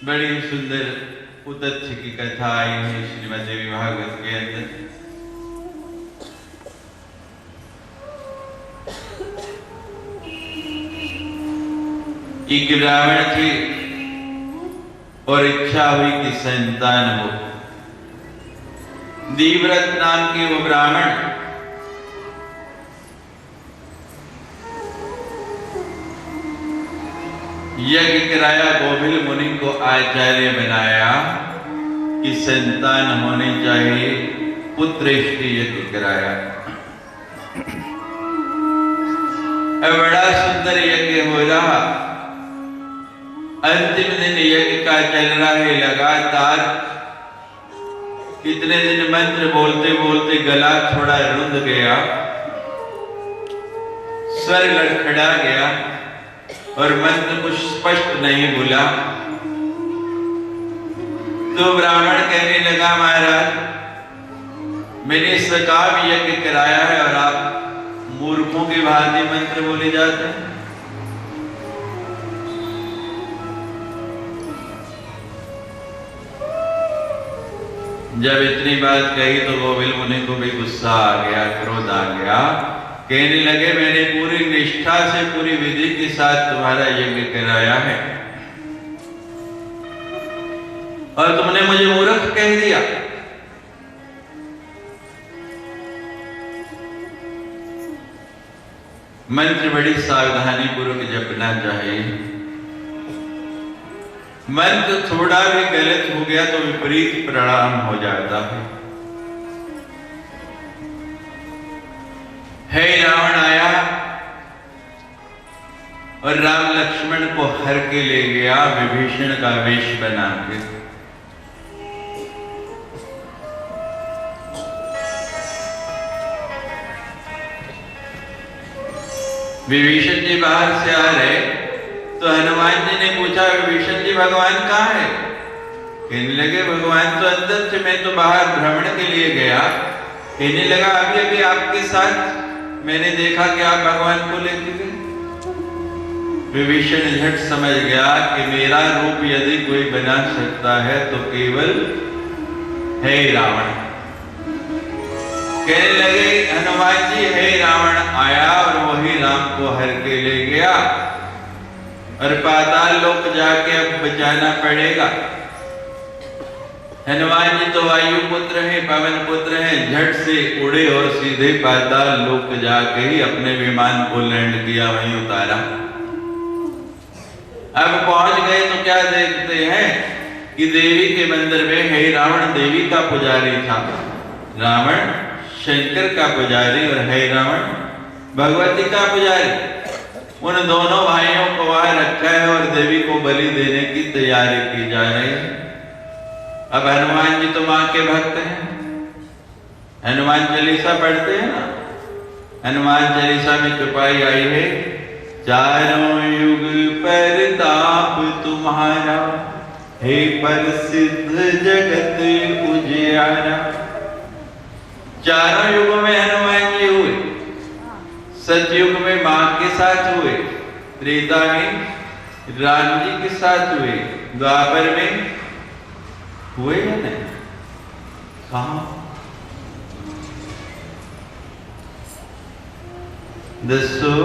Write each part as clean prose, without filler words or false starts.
बड़ी सुंदर उतथ्य की कथा आई है श्रीमद् देवी भागवत के अंदर। एक ब्राह्मण थी और इच्छा हुई कि संतान हो। देवव्रत नाम के वो ब्राह्मण यज्ञ कराया, गोभिल मुनि को आचार्य बनाया कि संतान होने चाहिए, पुत्रेष्टि यज्ञ कराया। बड़ा सुंदर यज्ञ हो रहा। अंतिम दिन यज्ञ का चल रहा है लगातार। कितने दिन मंत्र बोलते बोलते गला थोड़ा रुंध गया, स्वर लड़खड़ा गया और मंत्र कुछ स्पष्ट नहीं बोला। तो ब्राह्मण कहने लगा, महाराज मैंने सकाम यज्ञ कराया है और आप मूर्खों के भांति मंत्र बोले जाते हैं। जब इतनी बात कही तो गोविल मुनि को भी गुस्सा आ गया, क्रोध आ गया। कहने लगे, मैंने पूरी निष्ठा से पूरी विधि के साथ तुम्हारा यज्ञ कराया है और तुमने मुझे मूर्ख कह दिया। मंत्र बड़ी सावधानी पूर्वक जपना चाहिए। मंत्र थोड़ा भी गलत हो गया तो विपरीत परिणाम हो जाता है। हे रावण आया और राम लक्ष्मण को हर के ले गया विभीषण का वेश बना के। विभीषण जी बाहर से आ रहे तो हनुमान जी ने पूछा, विभीषण जी भगवान कहाँ है? कहने लगे, भगवान तो अंदर थे, मैं तो बाहर भ्रमण के लिए गया। कहने लगा, अभी अभी आपके साथ मैंने देखा कि आप भगवान को लेके गए। विभीषण झट समझ गया कि मेरा रूप यदि कोई बना सकता है तो केवल हे रावण। कहने लगे, हनुमान जी हे रावण आया और वही राम को हर के ले गया और पाताल लोक जाके अब बचाना पड़ेगा। हनुमान जी तो वायु पुत्र हैं, पवन पुत्र हैं, झट से उड़े और सीधे पाताल लोक जाके ही अपने विमान को लैंड किया, वहीं उतारा। अब पहुंच गए तो क्या देखते हैं कि देवी के मंदिर में हे रावण देवी का पुजारी था, रावण शंकर का पुजारी और हे रावण भगवती का पुजारी। उन दोनों भाइयों को वहां रखा है और देवी को बलि देने की तैयारी की जा रही है। अब हनुमान जी तो मां के भक्त हैं, हनुमान चालीसा पढ़ते हैं ना। हनुमान चालीसा में चौपाई आई है, चारों युग परताप तुम्हारा, हे प्रसिद्ध जगत उजियारा। चारों युगों में हनुमान जी हुए। सतयुग में मां के साथ हुए, त्रेता में राम जी के साथ हुए, द्वापर में हुए या नहीं? कहां? दसो।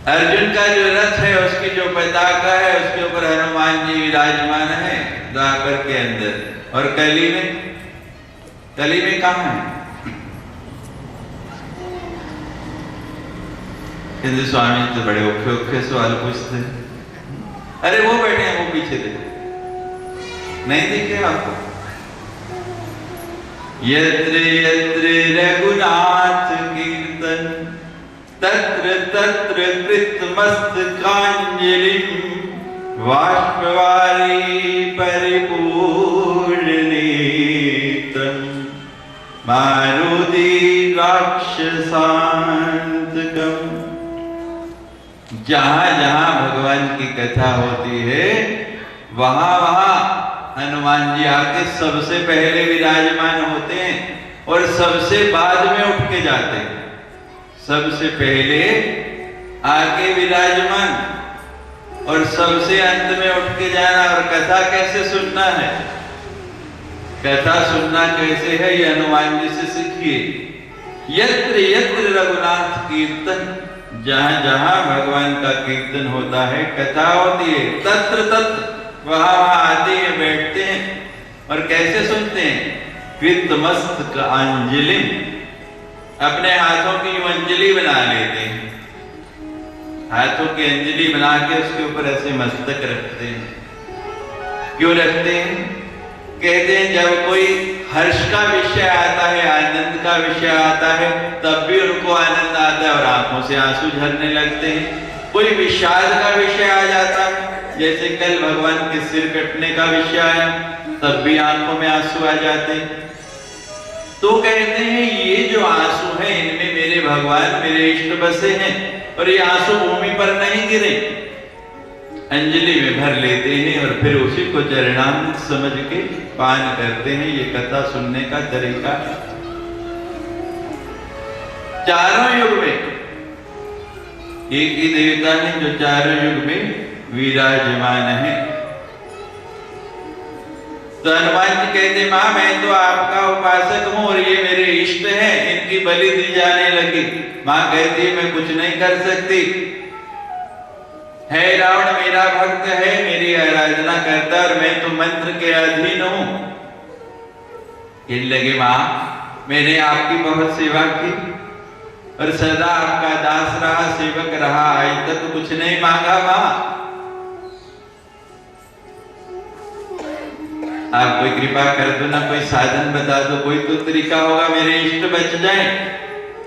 अर्जुन का जो रथ है उसकी जो पताका है उसके ऊपर हनुमान जी विराजमान है द्वापर के अंदर। और कली में कहां है? हिंदू स्वामी तो बड़े औखे औखे सवाल पूछते हैं। अरे वो बैठे हैं, वो पीछे देखो, नहीं दिखे आपको? यत्र यत्र रघुनाथ कीर्तन तत्र तत्र कृतमस्तकांजलिं बाष्पवारी परिपूर्णनेत्रं मारुति राक्षसान्तकम्। जहां जहां भगवान की कथा होती है वहां हनुमान जी आके सबसे पहले विराजमान होते हैं और सबसे बाद में उठ के जाते हैं। सबसे पहले आके विराजमान और सबसे अंत में उठ के जाना। और कथा कैसे सुनना है, कथा सुनना कैसे है, ये हनुमान जी से सीखिए। यत्र यत्र रघुनाथ कीर्तन, जहां जहां भगवान का कीर्तन होता है, कथा होती है, तत्र तत्र वहां आते हैं, बैठते हैं। और कैसे सुनते हैं? कृत मस्तक अंजलि, अपने हाथों की अंजलि बना लेते हैं। हाथों की अंजलि बना के उसके ऊपर ऐसे मस्तक रखते हैं। क्यों रखते हैं? कहते हैं जब कोई हर्ष का विषय आता है, आनंद का विषय आता है, तब भी उनको आनंद आता है और आंखों से आंसू झरने लगते हैं। कोई विषाद का विषय आ जाता है, जैसे कल भगवान के सिर कटने का विषय आया, तब भी आंखों में आंसू आ जाते हैं। तो कहते हैं ये जो आंसू हैं, इनमें मेरे भगवान, मेरे इष्ट बसे हैं, और ये आंसू भूमि पर नहीं गिरे, अंजलि में भर लेते हैं और फिर उसी को चरणामृत समझ के पान करते हैं। ये कथा सुनने का तरीका। चारों युग में एक ही देवता है जो चारों युग में विराजमान है। तो हनुमान जी कहते, मां मैं तो आपका उपासक हूं और ये मेरे इष्ट हैं, इनकी बलि दी जाने लगी। मां कहती है मैं कुछ नहीं कर सकती, है रावण मेरा भक्त है, मेरी आराधना करता और मैं तो मंत्र के अधीन हूं। कहने लगे मां मैंने आपकी बहुत सेवा की और सदा आपका दास रहा, सेवक रहा, आज तक कुछ नहीं मांगा। मां आप कोई कृपा कर दो ना, कोई साधन बता दो, कोई तो तरीका होगा मेरे इष्ट बच जाए,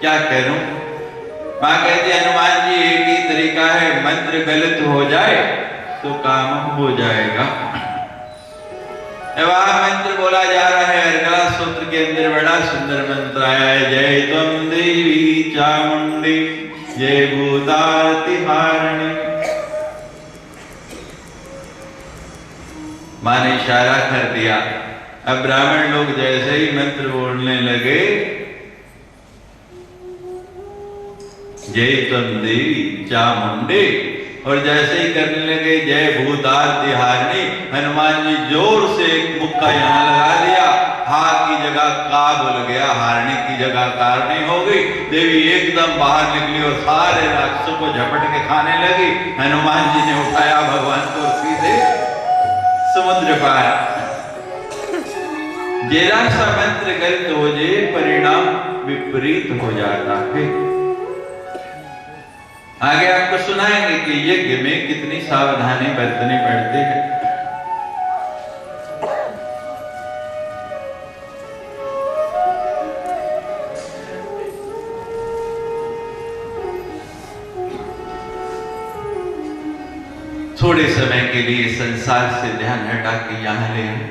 क्या करूं? मां कहती हनुमान जी एक ही तरीका है, मंत्र गलत हो जाए तो काम हो जाएगा। वहां मंत्र बोला जा रहा है, अर्गला सूत्र के अंदर बड़ा सुंदर मंत्र आया है, जय त्वं देवी चामुंडी जय भूतार्ति हारिणी। मां ने इशारा कर दिया। अब ब्राह्मण लोग जैसे ही मंत्र बोलने लगे, जय त्वं देवी चामुंडे, और जैसे ही करने लगे जय भूतार्ति हारिणी, हनुमान जी जोर से एक मुक्का यहां लगा दिया, हा की जगह का बोल गया, हारणी की जगह कारणी हो गई। देवी एकदम बाहर निकली और सारे राक्षसों को झपट के खाने लगी। हनुमान जी ने उठाया भगवान को, सीधे समुद्र पार। जरा सा मंत्र गलत हो जाए, परिणाम विपरीत हो जाता है। आगे आपको सुनाएंगे कि यज्ञ में कितनी सावधानी बरतनी पड़ती है। थोड़े समय के लिए संसार से ध्यान हटा के यहां ले आए।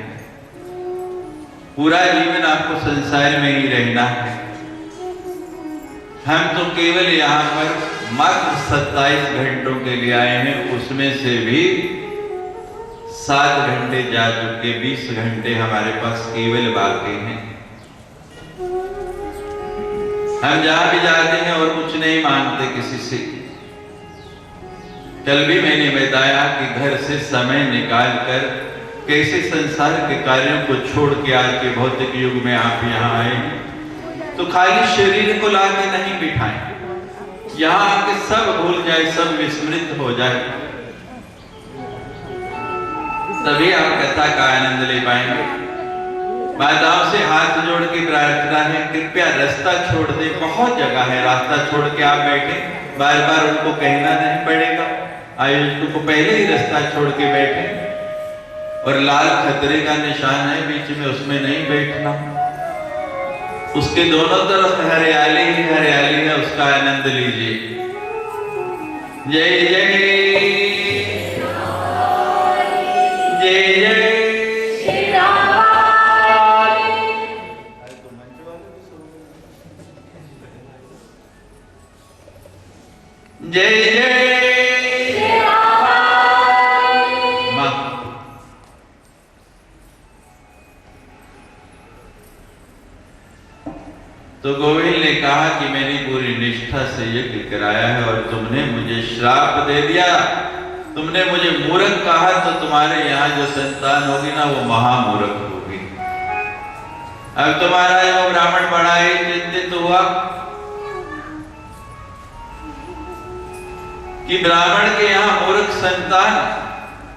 पूरा जीवन आपको संसार में ही रहना है। हम तो केवल यहाँ पर मात्र 27 घंटों के लिए आए हैं, उसमें से भी 7 घंटे जा चुके, 20 घंटे हमारे पास केवल बाकी हैं। हम जहां भी जाते हैं और कुछ नहीं मांगते किसी से। कल भी मैंने बताया कि घर से समय निकाल कर कैसे संसार के कार्यों को छोड़ के आज के भौतिक युग में आप यहाँ आए हैं। तो खाली शरीर को लाके नहीं बिठाएं, यहाँ आके सब भूल जाए, सब विस्मृत हो जाए, तभी आप कथा का आनंद ले पाएंगे। माताओं से हाथ जोड़ के प्रार्थना है, कृपया रास्ता छोड़ दे। बहुत जगह है, रास्ता छोड़ के आप बैठे, बार बार उनको कहना नहीं पड़ेगा। आयोजकों को पहले ही रास्ता छोड़ के बैठे, और लाल खतरे का निशान है बीच में, उसमें नहीं बैठना। उसके दोनों तरफ हरियाली ही हरियाली है, उसका आनंद लीजिए। जय जय जय जय जय जय। तो गोविल ने कहा कि मैंने पूरी निष्ठा से यज्ञ कराया है और तुमने मुझे श्राप दे दिया, तुमने मुझे मूर्ख कहा, तो तुम्हारे यहाँ जो संतान होगी ना वो महामूर्ख होगी। अब तुम्हारा वो ब्राह्मण बड़ा ही चिंतित हुआ कि ब्राह्मण के यहाँ मूर्ख संतान,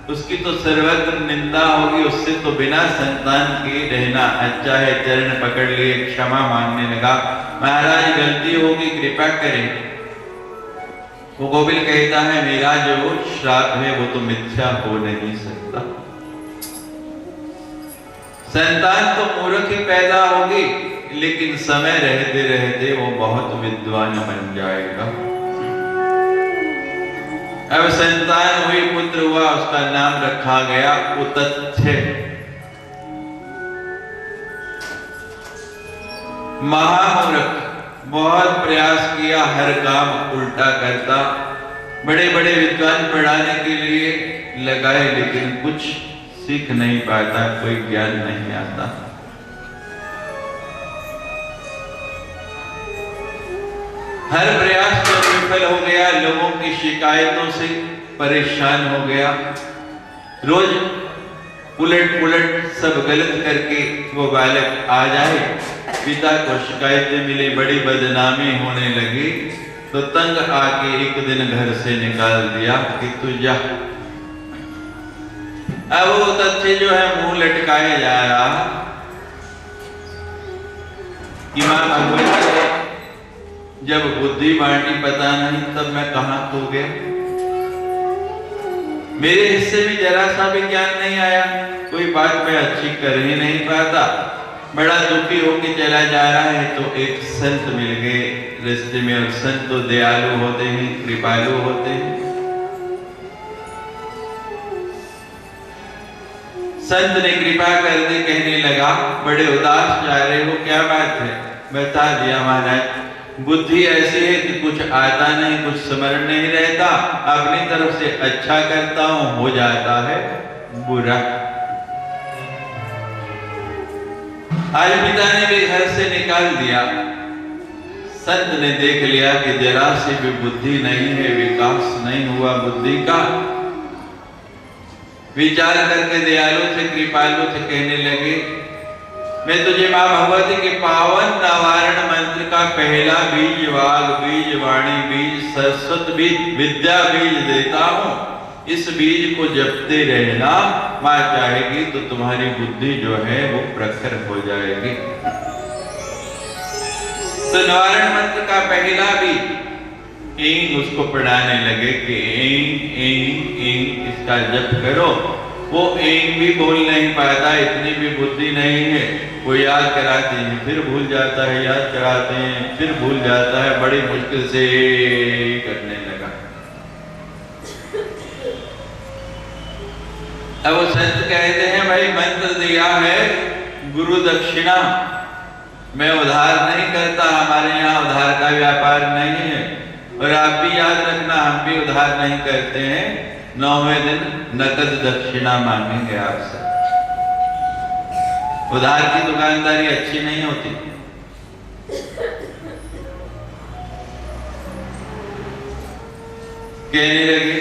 उसकी तो सर्वत्र निंदा होगी, उससे तो बिना संतान के रहना अच्छा है। चरण पकड़ लिए, क्षमा मांगने लगा, महाराज गलती होगी, कृपा करें। वो गोविल कहता है मेरा जो श्राप है वो तो मिथ्या हो नहीं सकता, संतान तो मूर्ख ही पैदा होगी, लेकिन समय रहते रहते वो बहुत विद्वान बन जाएगा। अब संतान हुई, पुत्र हुआ, उसका नाम रखा गया उतथ्य। महामूर्ख, बहुत प्रयास किया, हर काम उल्टा करता, बड़े बड़े विद्वान पढ़ाने के लिए लगाए, लेकिन कुछ सीख नहीं पाता, कोई ज्ञान नहीं आता। हर प्रयास जो विफल हो गया, लोगों की शिकायतों से परेशान हो गया, रोज उलट पुलट सब गलत करके वो बालक आ जाए, पिता को शिकायतें मिले, बड़ी बदनामी होने लगी, तो तंग आके एक दिन घर से निकाल दिया कि तू जा। अब वो तथ्य जो है मुंह लटकाए जा रहा कि मां भगवती जब बुद्धि बांटी पता नहीं तब मैं कहां खो गया, मेरे हिस्से में जरा सा भी ज्ञान नहीं आया, कोई बात मैं अच्छी कर ही नहीं पाता, बड़ा दुखी होके चला जा रहा है। तो एक संत मिल गए रास्ते में, और संत तो दयालु होते हैं, कृपालु होते हैं। संत ने कृपा कर दी, कहने लगा बड़े उदास जा रहे हो, क्या बात है? बता दिया महाराज, बुद्धि ऐसी है कि कुछ आता नहीं, कुछ स्मरण नहीं रहता, अपनी तरफ से अच्छा करता हूं, हो जाता है बुरा। आज पिता ने भी घर से निकाल दिया, संत ने देख लिया कि जरा सी भी बुद्धि नहीं है, विकास नहीं हुआ बुद्धि का। विचार करके दयालु थे, कृपालु थे, कहने लगे मैं तुझे मां भगवती के पावन नवारण मंत्र का पहला बीज, वाग बीज, वाणी बीज, सरस्वत बीज, विद्या बीज देता हूं, इस बीज को जपते रहना, मां चाहेगी तो तुम्हारी बुद्धि जो है वो प्रखर हो जाएगी। तो नवारण मंत्र का पहला बीज एंग उसको पढ़ाने लगे कि एंग एंग एंग इसका जप करो। वो एंग भी बोल नहीं पाता, इतनी भी बुद्धि नहीं है, वो याद कराते हैं फिर भूल जाता है, याद कराते हैं फिर भूल जाता है, बड़ी मुश्किल से करने लगा। अब वो संत कहते हैं भाई मंत्र दिया है गुरु दक्षिणा, मैं उधार नहीं करता, हमारे यहाँ उधार का व्यापार नहीं है, और आप भी याद रखना हम भी उधार नहीं करते हैं, 9वें दिन नकद दक्षिणा मांगेंगे आपसे। उधार की दुकानदारी अच्छी नहीं होती। कहने लगे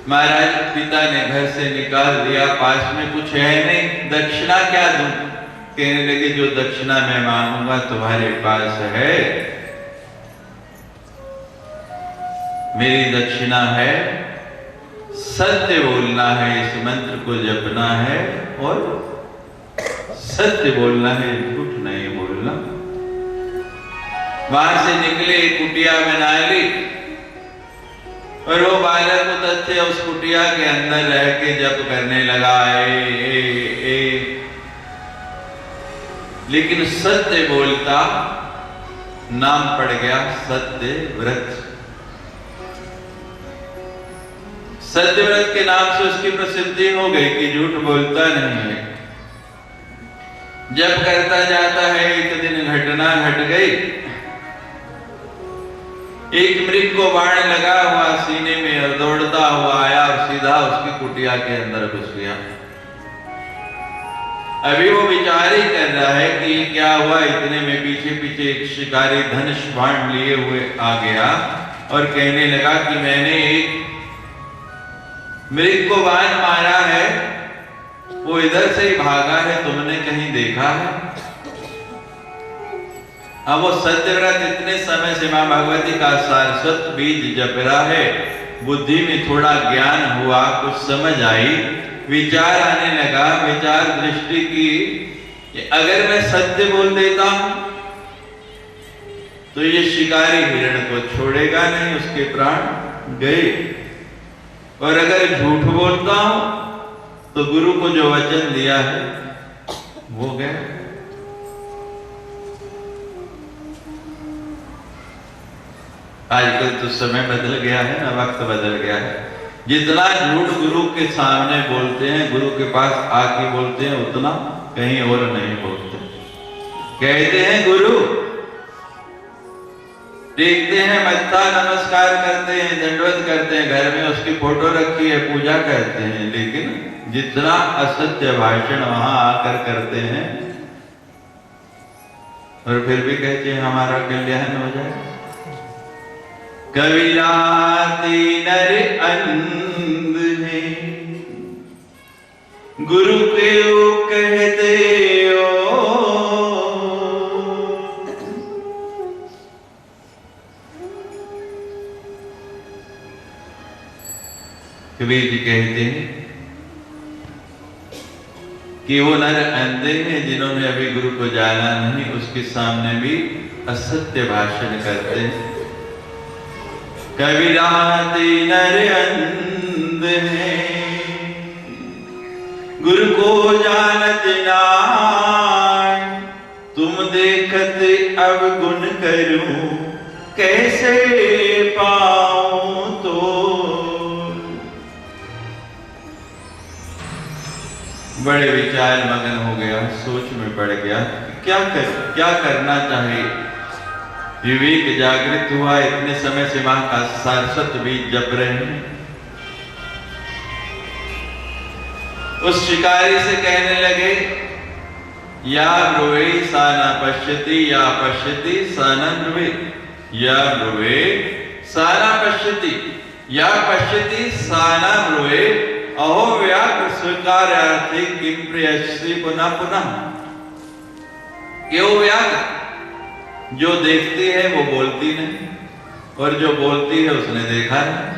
महाराज पिता ने घर से निकाल दिया, पास में कुछ है नहीं, दक्षिणा क्या दूं? कहने लगे जो दक्षिणा मैं मांगूंगा तुम्हारे पास है, मेरी दक्षिणा है सत्य बोलना है, इस मंत्र को जपना है और सत्य बोलना है, झूठ नहीं बोलना। वहां से निकले, कुटिया बना ली, और वो बालक को तथ्य उस कुटिया के अंदर रह के जप करने लगा ए। लेकिन सत्य बोलता, नाम पड़ गया सत्य व्रत। सत्यव्रत के नाम से उसकी प्रसिद्धि हो गई कि झूठ बोलता नहीं है। जब करता जाता है, एक दिन घटना घट गई, एक मृग को बाण लगा हुआ सीने में और दौड़ता हुआ आया और सीधा उसकी कुटिया के अंदर घुस गया। अभी वो विचार ही कर रहा है कि ये क्या हुआ। इतने में पीछे पीछे एक शिकारी धनुष बाण लिए हुए आ गया और कहने लगा कि मैंने एक मृग को बाण मारा है, वो इधर से ही भागा है, तुमने कहीं देखा है? अब वो सत्यव्रत इतने समय से मां भगवती का सारस्वत बीज जप रहा है, बुद्धि में थोड़ा ज्ञान हुआ, कुछ समझ आई, विचार आने लगा, विचार दृष्टि की कि अगर मैं सत्य बोल देता हूं तो ये शिकारी हिरण को छोड़ेगा नहीं, उसके प्राण गए, और अगर झूठ बोलता हूं तो गुरु को जो वचन दिया है वो गया। आजकल तो समय बदल गया है ना, वक्त बदल गया है। जितना झूठ गुरु के सामने बोलते हैं, गुरु के पास आके बोलते हैं, उतना कहीं और नहीं बोलते। कहते हैं गुरु, देखते हैं, मत्था नमस्कार करते हैं, दंडवत करते हैं, घर में उसकी फोटो रखी है, पूजा करते हैं, लेकिन जितना असत्य भाषण वहां आकर करते हैं और फिर भी कहते हैं हमारा कल्याण हो जाए। कविलाती नर अंधे गुरु के कहते हो, कबीर जी कहते हैं कि वो नर अंधे हैं जिन्होंने अभी गुरु को जाना नहीं, उसके सामने भी असत्य भाषण करते हैं। कविराती नर अंधे गुरु को जानत नाय, तुम देखत अब गुण करूं कैसे पाऊं तो। बड़े विचार मगन हो गया, सोच में पड़ गया क्या करना चाहिए। विवेक जागृत हुआ, इतने समय से मां का सारस्वत बीज जप रहे हैं। उस शिकारी से कहने लगे, या ब्रुवे सा न पश्यति, या पश्यति सा न ब्रुवे, या ब्रुवे सा न पश्यति, या पश्यति सा न ब्रुवे, अहो व्याघ्र स्वीकार्यार्थी किम प्रियश्री पुनः पुनः। क्यों व्याघ्र, जो देखती है वो बोलती नहीं, और जो बोलती है उसने देखा नहीं।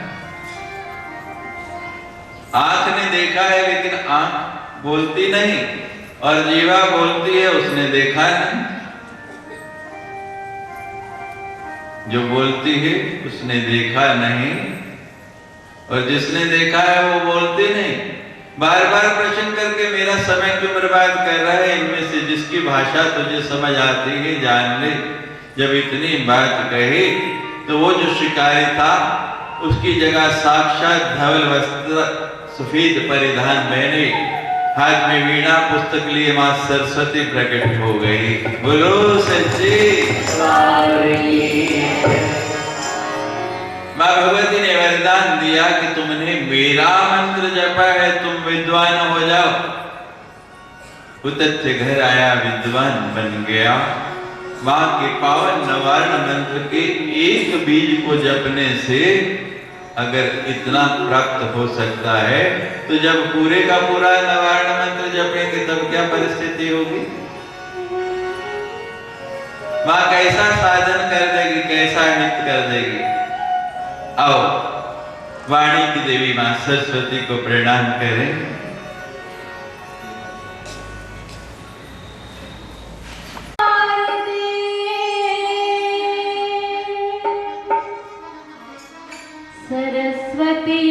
आंख ने देखा है लेकिन आंख बोलती नहीं, और जीवा बोलती है उसने देखा नहीं। जो बोलती है उसने देखा नहीं, और जिसने देखा है वो बोलती नहीं। बार बार प्रश्न करके मेरा समय क्यों बर्बाद कर रहा है? इनमें से जिसकी भाषा तुझे समझ आती है जान ले। जब इतनी बात कही तो वो जो शिकारी था उसकी जगह साक्षात धवल वस्त्र सफेद परिधान पहने, हाथ में वीणा पुस्तक लिए मां सरस्वती प्रकट हो गई। बोलो सच्ची मां भगवती ने वरदान दिया कि तुमने मेरा मंत्र जपा है, तुम विद्वान हो जाओ। उतत से घर आया, विद्वान बन गया। मां के पावन नवारण मंत्र के एक बीज को जपने से अगर इतना प्राप्त हो सकता है, तो जब पूरे का पूरा नवारण मंत्र जपेंगे तब क्या परिस्थिति होगी। मां कैसा साधन कर देगी, कैसा हित कर देगी। आओ वाणी की देवी मां सरस्वती को प्रणाम करें। सरस्वती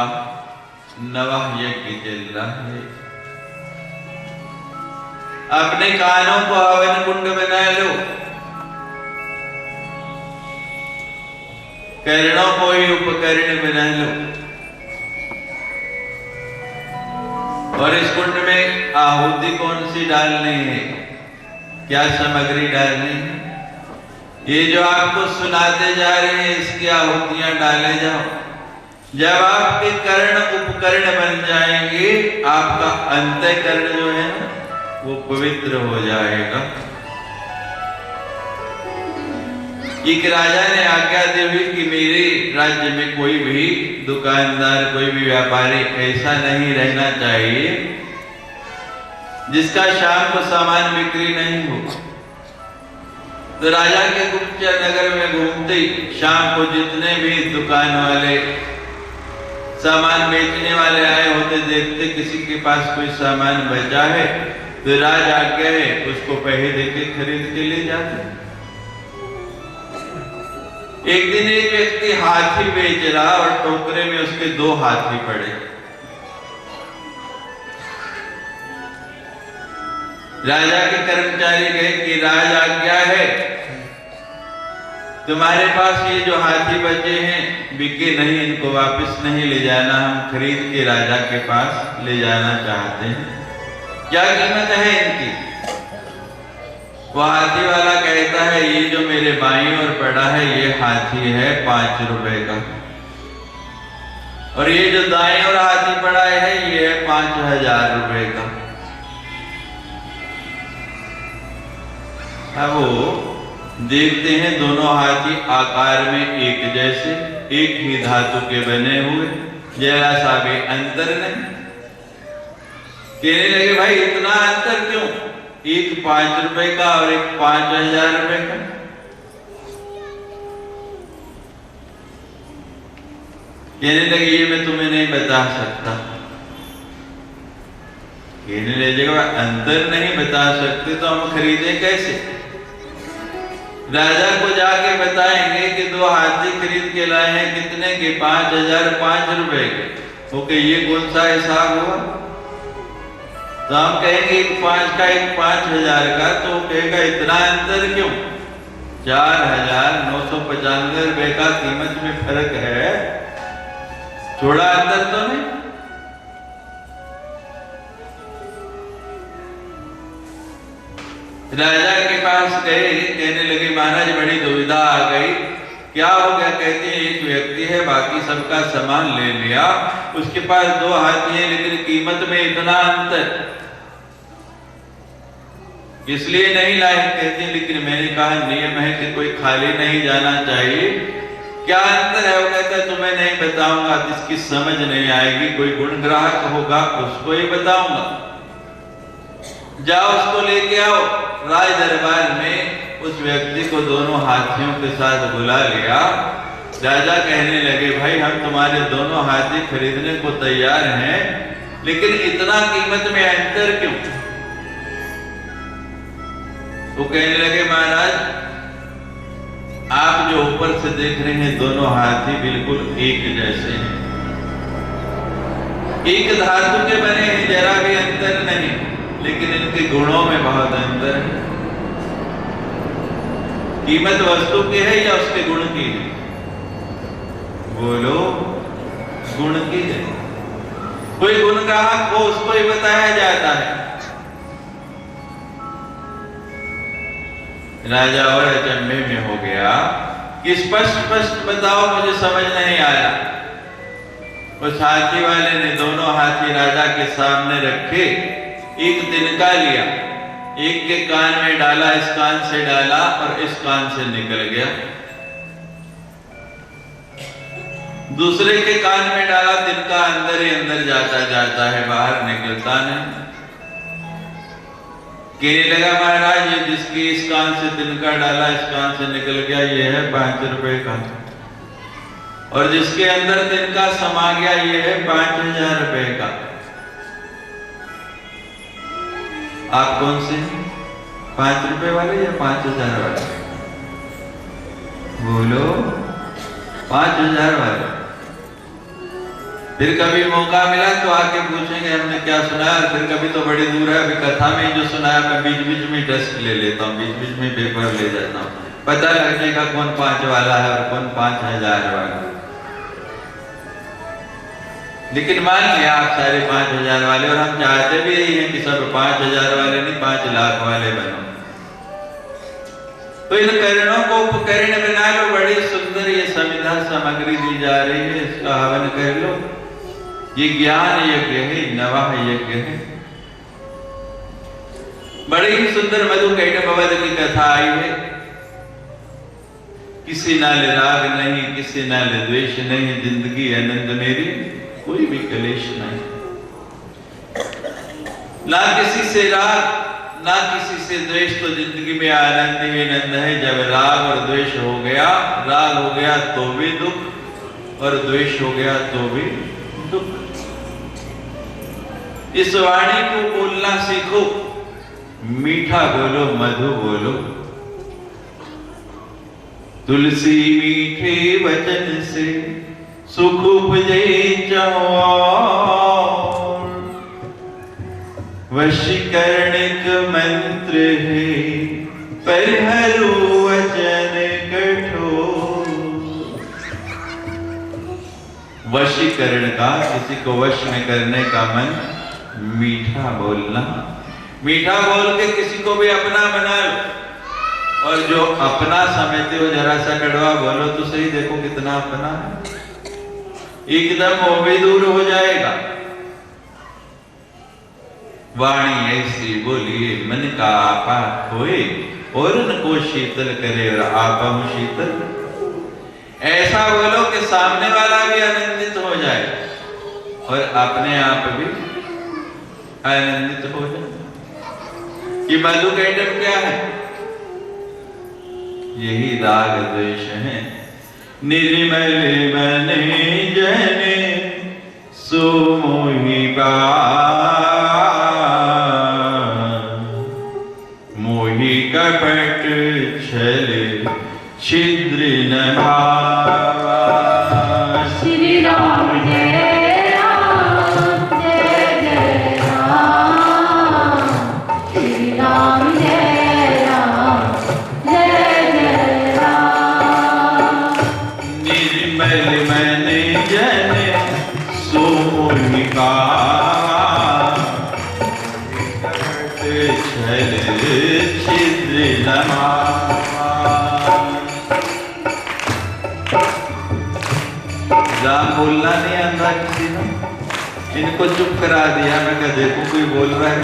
का नवह यज्ञ चल रहा है। अपने कानों को हवन कुंड बना लो, कर्णों को ही उपकरण बना लो, और इस कुंड में आहुति कौन सी डालनी है, क्या सामग्री डालनी है, ये जो आपको सुनाते जा रहे हैं इसकी आहुतियां डाले जाओ। जब आपके कर्ण उपकरण बन जाएंगे, आपका अंतःकरण जो है ना वो पवित्र हो जाएगा। एक राजा ने आज्ञा दी हुई कि मेरे राज्य में कोई भी दुकानदार, कोई भी व्यापारी ऐसा नहीं रहना चाहिए जिसका शाम को सामान बिक्री नहीं हो। तो राजा के गुप्तचर नगर में घूमते शाम को जितने भी दुकान वाले, सामान बेचने वाले आए होते, देखते किसी के पास कोई सामान बचा है तो राज आज्ञा है उसको पैसे देके खरीद के ले जाते। एक दिन एक व्यक्ति हाथी बेच रहा और टोकरे में उसके 2 हाथी पड़े। राजा के कर्मचारी गए कि राज आज्ञा है तुम्हारे पास ये जो हाथी बचे हैं बिके नहीं, इनको वापस नहीं ले जाना, हम खरीद के राजा के पास ले जाना चाहते हैं, क्या कीमत है इनकी? वो हाथी वाला कहता है ये जो मेरे बाईं ओर पड़ा है ये हाथी है 5 रुपए का, और ये जो दाएं ओर हाथी पड़ा है ये है 5000 रुपए का। अब वो देखते हैं दोनों हाथी आकार में एक जैसे, एक ही धातु के बने हुए, जरा सा भी अंतर नहीं। कहने लगे भाई इतना अंतर क्यों, एक 5 रुपए का और एक 5000 रुपए का। कहने लगे ये मैं तुम्हें नहीं बता सकता। कहने लगे अंतर नहीं बता सकते तो हम खरीदे कैसे? राजा को जाके बताएंगे कि 2 हाथी खरीद के लाए हैं, कितने के? 5005 रुपए के। ओके, ये कौन सा हिसाब हुआ? तो हम कहेंगे एक 5 का एक 5000 का, तो कहेगा इतना अंतर क्यों? 4995 रुपए का कीमत में फर्क है, थोड़ा अंतर तो नहीं। राजा के पास गए, कहने लगे महाराज बड़ी दुविधा आ गई, क्या हो गया? कहते हैं एक व्यक्ति है बाकी सबका सामान ले लिया, उसके पास 2 हाथी हैं लेकिन कीमत में इतना अंतर, इसलिए नहीं लाए। कहते हैं लेकिन मैंने कहा नियम है कि कोई खाली नहीं जाना चाहिए, क्या अंतर है? वो कहता है तुम्हें नहीं बताऊंगा, जिसकी समझ नहीं आएगी, कोई गुण ग्राहक होगा उसको ही बताऊंगा। जाओ उसको लेके आओ। राज दरबार में उस व्यक्ति को दोनों हाथियों के साथ बुला लिया। राजा कहने लगे भाई हम तुम्हारे दोनों हाथी खरीदने को तैयार हैं, लेकिन इतना कीमत में अंतर क्यों? वो कहने लगे महाराज आप जो ऊपर से देख रहे हैं दोनों हाथी बिल्कुल एक जैसे हैं, एक धातु के बने हैं, जरा भी अंतर नहीं, लेकिन इनके गुणों में बहुत अंतर है। कीमत वस्तु की है या उसके गुण की है? बोलो, गुण की है। कोई गुण ग्राहक हो उसको ही बताया जाता है। राजा और अचंभे में हो गया कि स्पष्ट बताओ, मुझे समझ नहीं आया। उस हाथी वाले ने दोनों हाथी राजा के सामने रखे, एक तिनका लिया, एक के कान में डाला, इस कान से डाला और इस कान से निकल गया, दूसरे के कान में डाला, तिनका अंदर ही अंदर जाता है, बाहर निकलता नहीं। कहने लगा महाराज ये जिसकी इस कान से तिनका डाला इस कान से निकल गया ये है 5 रुपए का, और जिसके अंदर तिनका समा गया ये है 5000 रुपए का। आप कौन से, 5 रुपए वाले या 5000 वाले? बोलो, 5000 वाले। फिर कभी मौका मिला तो आके पूछेंगे हमने क्या सुनाया, और फिर कभी तो बड़ी दूर है, अभी कथा में जो सुनाया मैं बीच बीच में डेस्क ले लेता हूँ, बीच बीच में पेपर ले जाता हूँ, पता लगने का कौन 5 वाला है और कौन 5000 वाला। लेकिन मान लिया आप सारे 5000 वाले, और हम चाहते भी यही हैं कि सब 5000 वाले नहीं 5 लाख वाले बनो। तो इन करणों को उपकरण बना लो, बड़ी सुंदर ये समिधा सामग्री दी जा रही है, इसका हवन कर लो। ये ज्ञान यज्ञ है, नवाह यज्ञ है। बड़ी ही सुंदर मधुकैटभ वध की कथा आई है। किसी नाल राग नहीं, किसी नाल द्वेष नहीं, जिंदगी आनंद मेरी, कोई भी कलेश नहीं। ना किसी से राग ना किसी से द्वेष, तो जिंदगी में आनंद ही आनंद है। जब राग और द्वेष हो गया, राग हो गया तो भी दुख और द्वेष हो गया तो भी दुख। इस वाणी को बोलना सीखो, मीठा बोलो, मधु बोलो। तुलसी मीठे वचन से सुख उपजे चौर, वशीकरणिक मंत्र है परिहरु वचन कठोर। वशीकरण का, किसी को वश में करने का मंत्र मीठा बोलना। मीठा बोल के किसी को भी अपना बना लो, और जो अपना समझते हो जरा सा कड़वा बोलो तो सही, देखो कितना अपना है, एकदम वो भी दूर हो जाएगा। वाणी ऐसी बोलिए मन का आपा खोए, और उनको शीतल करे और आपा हूं शीतल। ऐसा बोलो कि सामने वाला भी आनंदित हो जाए और अपने आप भी आनंदित हो जाए। ये मधुकैटभ क्या है? यही राग द्वेष है। निर्मल मन जन सो मोहि मोहि कपट छल छिद्र न भावा। श्री राम जय राम जय जय राम, श्री राम जय राम जय जय राम। निर्मल मन जन सो मोहि छल छिद्र न राम बोलना नहीं आता किसी ने, इनको चुप करा दिया। मैं कहा देखो कोई बोल रहा है।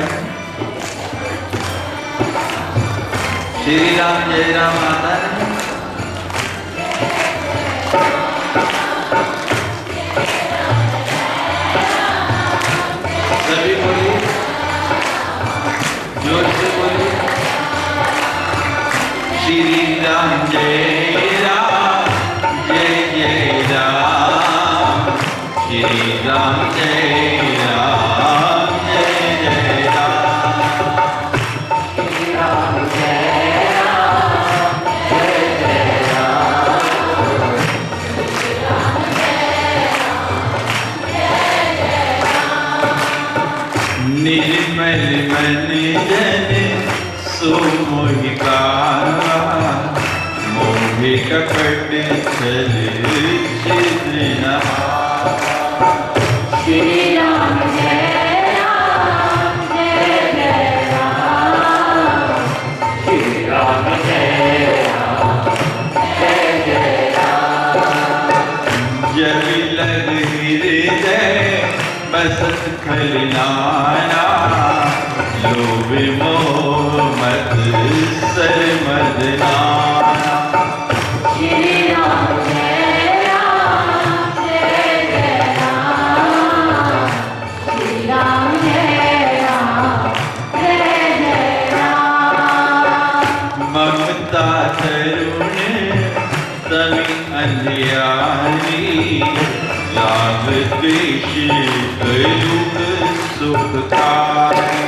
श्री राम जय राम आता है। सभी बोलिए, जोर से बोलिए। श्री राम जय राम जय जय राम, श्री राम जय राम जय जय राम, श्री राम जय राम जय जय राम, श्री राम जय राम जय जय राम। निर्मल मन जन सो मोहि मोहि कपट छल छिद्र न भावा। श्री राम जय राम जय जय राम, श्री राम जय राम जय जय राम। जब लग हृदय बसत खल नाना, लोभ मोह मत सर मदनाना। श्री राम जय राम जय जय राम, श्री राम जय राम जय जय राम। ममता तरुण तमी अंधियारी, लाभ द्वेष कलुग सुखकारी।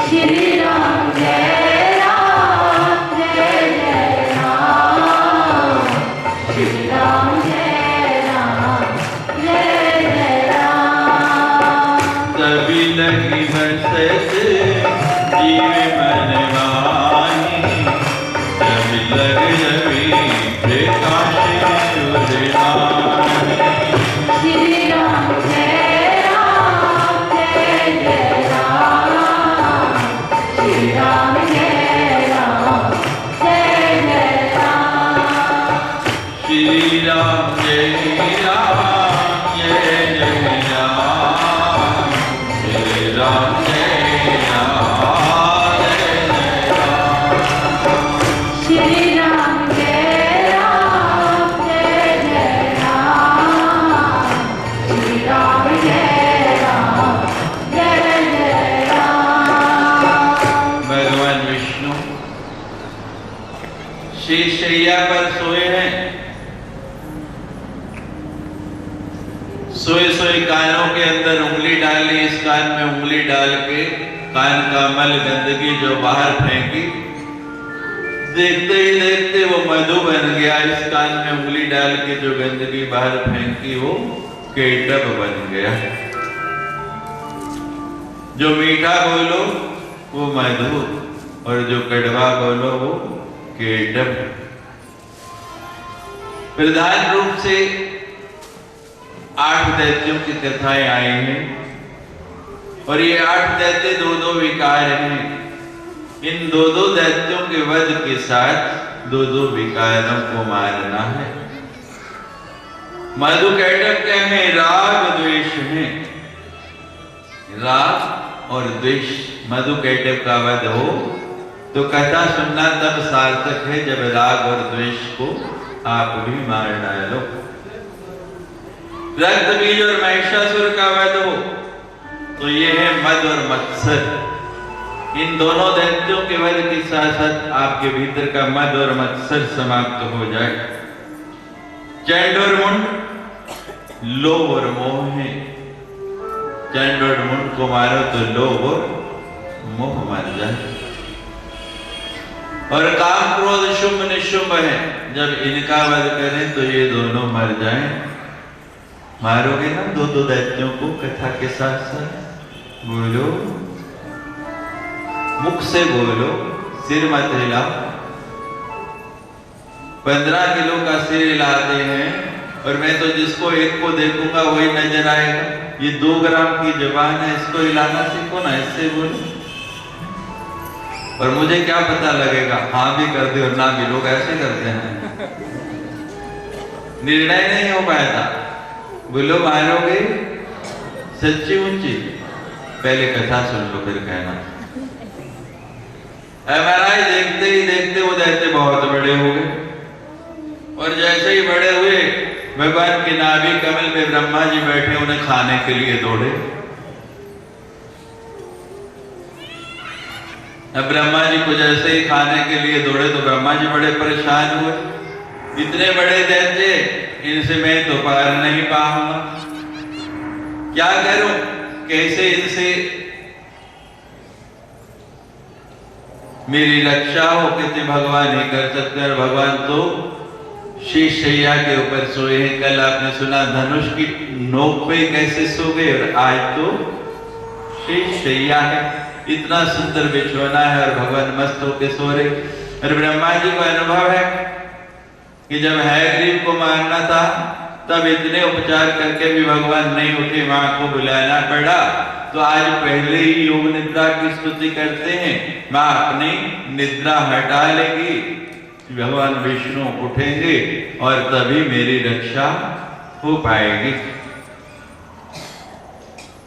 श्री राम जय राम जय जय राम, श्री राम जय राम जय जय सत जीव मन माही, जब लग जबी प्रकाश उदयानी। श्री राम जय राम जय जय राम, श्री राम जय राम जय जय राम, श्री राम जय राम जय जय राम, श्री राम जय राम जय जय राम, श्री राम जय राम जय जय राम, श्री राम जय राम जय जय राम। भगवान विष्णु शेषशैया पर सोए हैं। सोए सोए कानों के अंदर उंगली डाली, इस कान में उंगली डाल के कान का मल गंदगी जो बाहर फेंकी, देखते ही देखते वो मधु बन गया। इस कान में उंगली डाल के जो गंदगी बाहर फेंकी वो केटब बन गया। जो मीठा बोलो वो मधु और जो कड़वा बोलो वो केटब। प्रधान रूप से 8 दैत्यों की कथाएं आई हैं और ये 8 दैत्य दो विकार हैं। इन दो दैत्यों के वध के साथ दो विकारों को मारना है। मधु कैटब क्या है? राग द्वेष है। राग और द्वेष मधु कैटब का वध हो तो कथा सुनना तब सार्थक है जब राग और द्वेष को आप भी मार डालो। रक्त बीज और महिषासुर का वध हो तो ये है मद और मत्सर। इन दोनों दैत्यों के वध के साथ साथ आपके भीतर का मद और मत्सर समाप्त हो जाए। चंड और मुंड लोभ और मोह है। चंड और मुंड को मारो तो लोभ और मोह मर जाए। और काम क्रोध शुंभ निशुंभ है, जब इनका वध करें तो ये दोनों मर जाएं। मारोगे ना दो दैत्यों को कथा के साथ साथ? बोलो, मुख से बोलो, सिर मत हिलाओ। 15 किलो का सिर हिलाते हैं और मैं तो जिसको एक को देखूंगा वही नजर आएगा। ये 2 ग्राम की जुबान है, इसको हिलाना सीखो ना, इससे बोलो। और मुझे क्या पता लगेगा, हाँ भी करते और ना भी। लोग ऐसे करते हैं, निर्णय नहीं हो पाया। बोलो, मारोगे सच्ची ऊंची? पहले कथा सुन लो फिर कहना। महाराज देखते ही देखते वो दैत्य बहुत बड़े हो गए और जैसे ही बड़े हुए भगवान के नाभि कमल में ब्रह्मा जी बैठे उन्हें खाने के लिए दौड़े। अब ब्रह्मा जी को जैसे ही खाने के लिए दौड़े तो ब्रह्मा जी बड़े परेशान हुए। इतने बड़े दैत्य, इनसे मैं तो पार नहीं पाऊंगा, क्या करूं, कैसे इनसे मेरी रक्षा हो? कहते भगवान ही कर सकते हैं। भगवान तो शेषशैया के ऊपर सोए हैं। कल आपने सुना धनुष की नोक पे कैसे सो गए और आज तो शेषशैया है। इतना सुंदर बिछौना है और भगवान मस्त होके सो रहे। और ब्रह्मा जी को अनुभव है कि जब हयग्रीव को मारना था तब इतने उपचार करके भी भगवान नहीं उठे, मां को बुलाना पड़ा। तो आज पहले ही योग निद्रा की स्तुति करते हैं, मां अपनी निद्रा हटा लेगी, भगवान विष्णु उठेंगे और तभी मेरी रक्षा हो पाएगी।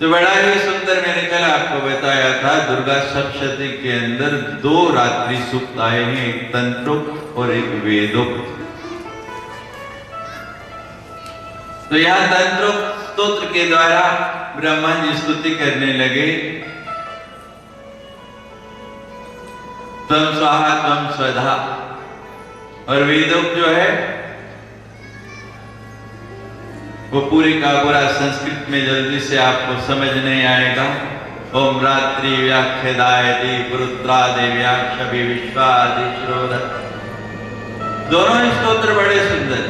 तो बड़ा ही सुंदर मैंने कल आपको बताया था, दुर्गा सप्तशती के अंदर 2 रात्रि सूक्त आए हैं, एक तंत्रोक्त और एक वेदोक्त। तो यहां तंत्रोक्त स्तोत्र के द्वारा ब्रह्मा जी स्तुति करने लगे, त्वं स्वाहा त्वं स्वधा। और वेदोक्त जो है वो पूरी का पूरा संस्कृत में जल्दी से आपको समझ नहीं आएगा। ओम रात्रि व्याख्यदायति पुरुत्रा देव्याक्षि विश्वादिश्रोध। दोनों ही स्तोत्र बड़े सुंदर।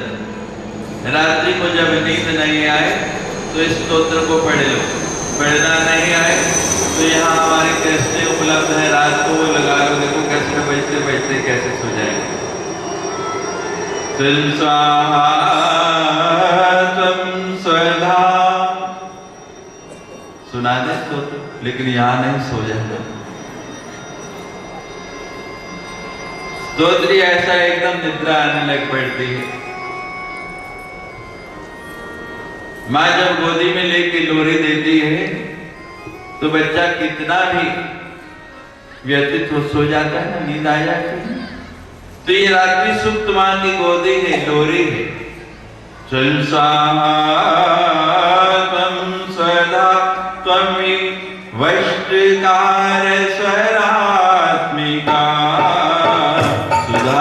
रात्रि को जब नींद नहीं आए तो इस स्तोत्र को पढ़ लो। पढ़ना नहीं आए तो यहाँ हमारे कैसे उपलब्ध है, रात को वो लगा लो, देखो कैसे बजते बजते कैसे सो जाएंगे। तुम स्वाहा तुम स्वधा, सुना दे तो, लेकिन यहाँ नहीं सो जाए। स्तोत्री ऐसा एकदम निद्रा आने लग पड़ती है। माँ जब गोदी में लेके लोरी देती है तो बच्चा कितना भी व्यतीत हो सो जाता है ना, नींद आ जाती है। तो ये रात्रि सुप्त माँ की गोदी है, लोरी है। चल त्वं स्वधा त्वमि वष्ट्कार स्वरात्मिका सुधा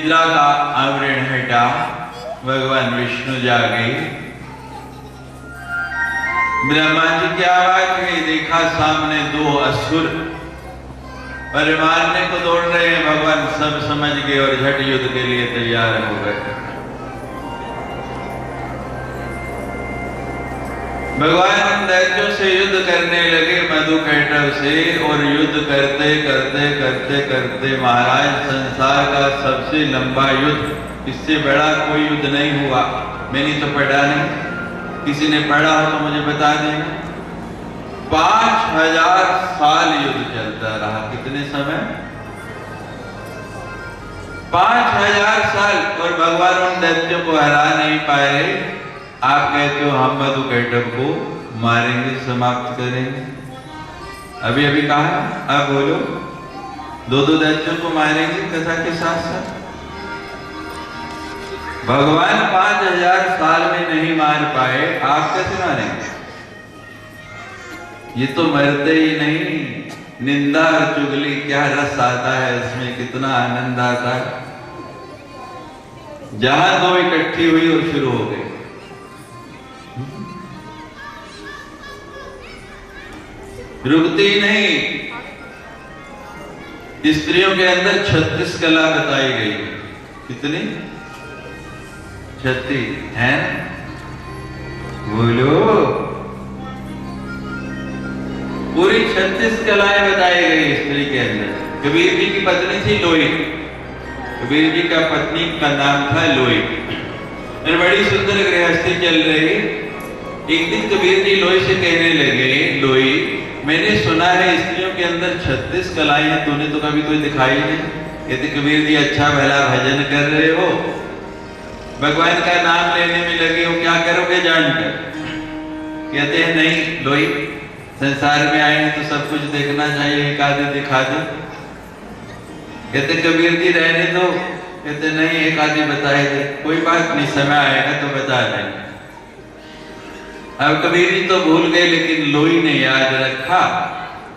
निद्रा का आवरण हटा, भगवान विष्णु जागे। ब्रह्मा जी की आवाज हुई, देखा सामने दो असुर और मारने को दौड़ रहे हैं। भगवान सब समझ गए और झट युद्ध के लिए तैयार हो गए। भगवान दैत्यों से युद्ध करने लगे मधुकैटभ से, और युद्ध करते करते करते करते महाराज संसार का सबसे लंबा युद्ध, इससे बड़ा कोई युद्ध नहीं हुआ। मैंने तो पढ़ा नहीं, किसी ने पढ़ा हो तो मुझे बता दें। 5000 साल युद्ध चलता रहा। कितने समय? 5000 साल। और भगवान उन दैत्यों को हरा नहीं पाए। आप कहते हो हम मधुकैटभ को मारेंगे, समाप्त करेंगे। अभी अभी कहा, आप बोलो, दो दैत्यों को मारेंगे कथा के साथ साथ। भगवान 5000 साल में नहीं मार पाए, आप कैसे मारेंगे? ये तो मरते ही नहीं। निंदा और चुगली, क्या रस आता है इसमें, कितना आनंद आता है। जहां दो इकट्ठी हुई और शुरू हो गई। रुकती ही नहीं। स्त्रियों के अंदर 36 कला बताई गई। कितनी? 36 है। बोलो, पूरी 36 कलाएं बताई गई स्त्री के अंदर। कबीर जी की पत्नी थी लोई। कबीर जी का पत्नी का नाम था लोई। और बड़ी सुंदर गृहस्थी चल रही। एक दिन कबीर जी लोई से कहने लगे, लोई मैंने सुना है स्त्रियों के अंदर 36 कलाएं हैं, तूने तो कभी कोई दिखाई नहीं। कहते कबीर जी अच्छा भला भजन कर रहे हो, भगवान का नाम लेने में लगे हो, क्या करोगे जानकर? कहते हैं नहीं लोई, संसार में आए हैं तो सब कुछ देखना चाहिए, एक आदि दिखा दो। कहते कबीर जी रहने दो। कहते नहीं, एक आदि बताए दे। कोई बात नहीं, समय आएगा तो बता देंगे। अब कबीर जी तो भूल गए, लेकिन लोई ने याद रखा।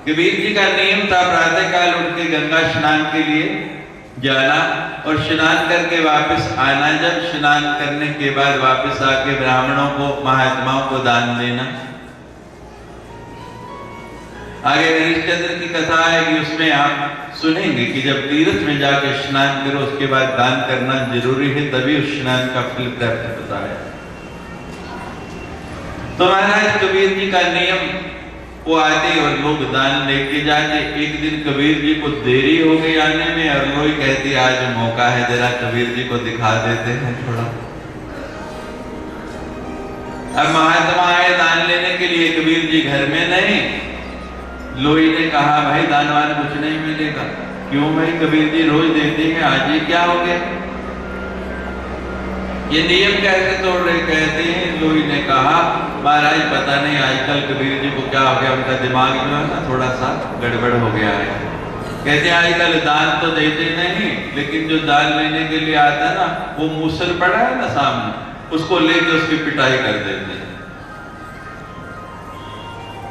कबीर जी का नियम था प्रातः काल उठ के गंगा स्नान के लिए जाना और स्नान करके वापस आना। जब स्नान करने के बाद वापस आके ब्राह्मणों को, महात्माओं को दान देना। आगे हरिश्चंद्र की कथा आएगी, उसमें आप सुनेंगे कि जब तीर्थ में जाके स्नान करो उसके बाद दान करना जरूरी है, तभी उस स्नान का फल प्राप्त होता है। तो महाराज कबीर जी का नियम, वो आते और लोग दान लेके जाते। एक दिन कबीर जी को देरी हो गई आने में, और लोग कहती आज मौका है, जरा कबीर जी को दिखा देते हैं थोड़ा। अब महात्मा आए दान लेने के लिए, कबीर जी घर में नहीं। लोई ने कहा भाई दान वान कुछ नहीं मिलेगा। क्यों भाई, कबीर जी रोज देते हैं, आज ये क्या हो गया? ये नियम कैसे तोड़ रहे? कहते हैं लोई ने कहा महाराज पता नहीं आजकल कबीर जी को क्या हो गया, उनका दिमाग जो है ना थोड़ा सा गड़बड़ हो गया है। कहते हैं आजकल दान तो देते नहीं, लेकिन जो दान लेने के लिए आता है ना, वो मूसल पड़ा है ना सामने, उसको लेके उसकी पिटाई कर देते हैं।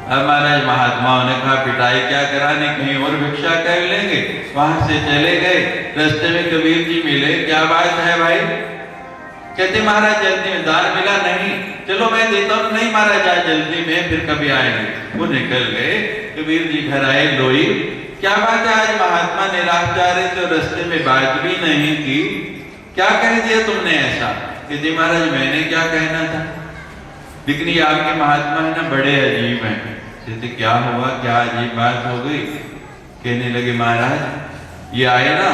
अब महाराज महात्माओं ने कहा पिटाई क्या कराने, कहीं और भिक्षा कर लेंगे। वहां से चले गए। रास्ते में कबीर जी मिले, क्या बात है भाई? कहते महाराज जल्दी में दान मिला नहीं, चलो मैं देता हूँ। नहीं महाराज आज जल्दी में, फिर कभी आएंगे। वो निकल गए। कबीर जी घर आए। लोई क्या बात है, आज महात्मा निराश जा रहे थे, रास्ते में बात भी नहीं की, क्या कह दिया तुमने ऐसा? कहते महाराज मैंने क्या कहना था, लेकिन ये आपके महात्मा है ना बड़े अजीब हैं। कहते क्या हुआ, क्या अजीब बात हो गई? कहने लगे महाराज ये आए ना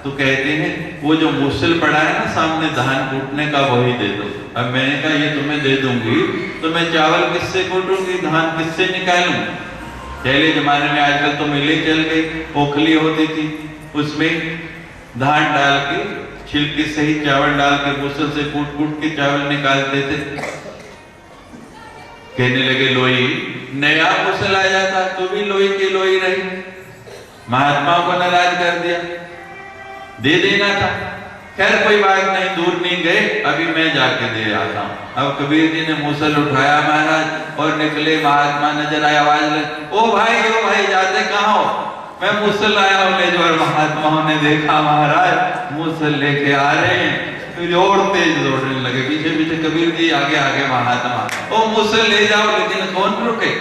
तो कहते हैं वो जो मूसल पड़ा है ना सामने धान कूटने का, वही दे दो। अब मैंने कहा ये तुम्हें दे दूंगी तो मैं चावल किससे कूटूंगी, धान किससे निकालूं? पहले जमाने में, आजकल तो मिले चल गई, ओखली होती थी, उसमें धान डाल के छिलके सहित चावल डाल के मूसल से कूट कूट के चावल निकालते थे। कहने लगे लोई नया मूसल आ जाता तो भी लोई की लोई रही। महात्माओं को नाराज कर दिया, दे देना था। खैर कोई बात नहीं, दूर नहीं गए, अभी मैं जाके दे आता हूँ। अब कबीर जी ने मूसल उठाया महाराज और निकले। महात्मा नजर आया, आवाज लगी ओ भाई जाते कहाँ हो? मैं मुसल लाया हूं ले जो। और महात्माओं ने देखा महाराज मुसल लेके आ रहे हैं, फिर और तेज दौड़ने लगे, पीछे पीछे कबीर जी, आगे आगे महात्मा। ओ मुसल ले जाओ, लेकिन कौन रुके।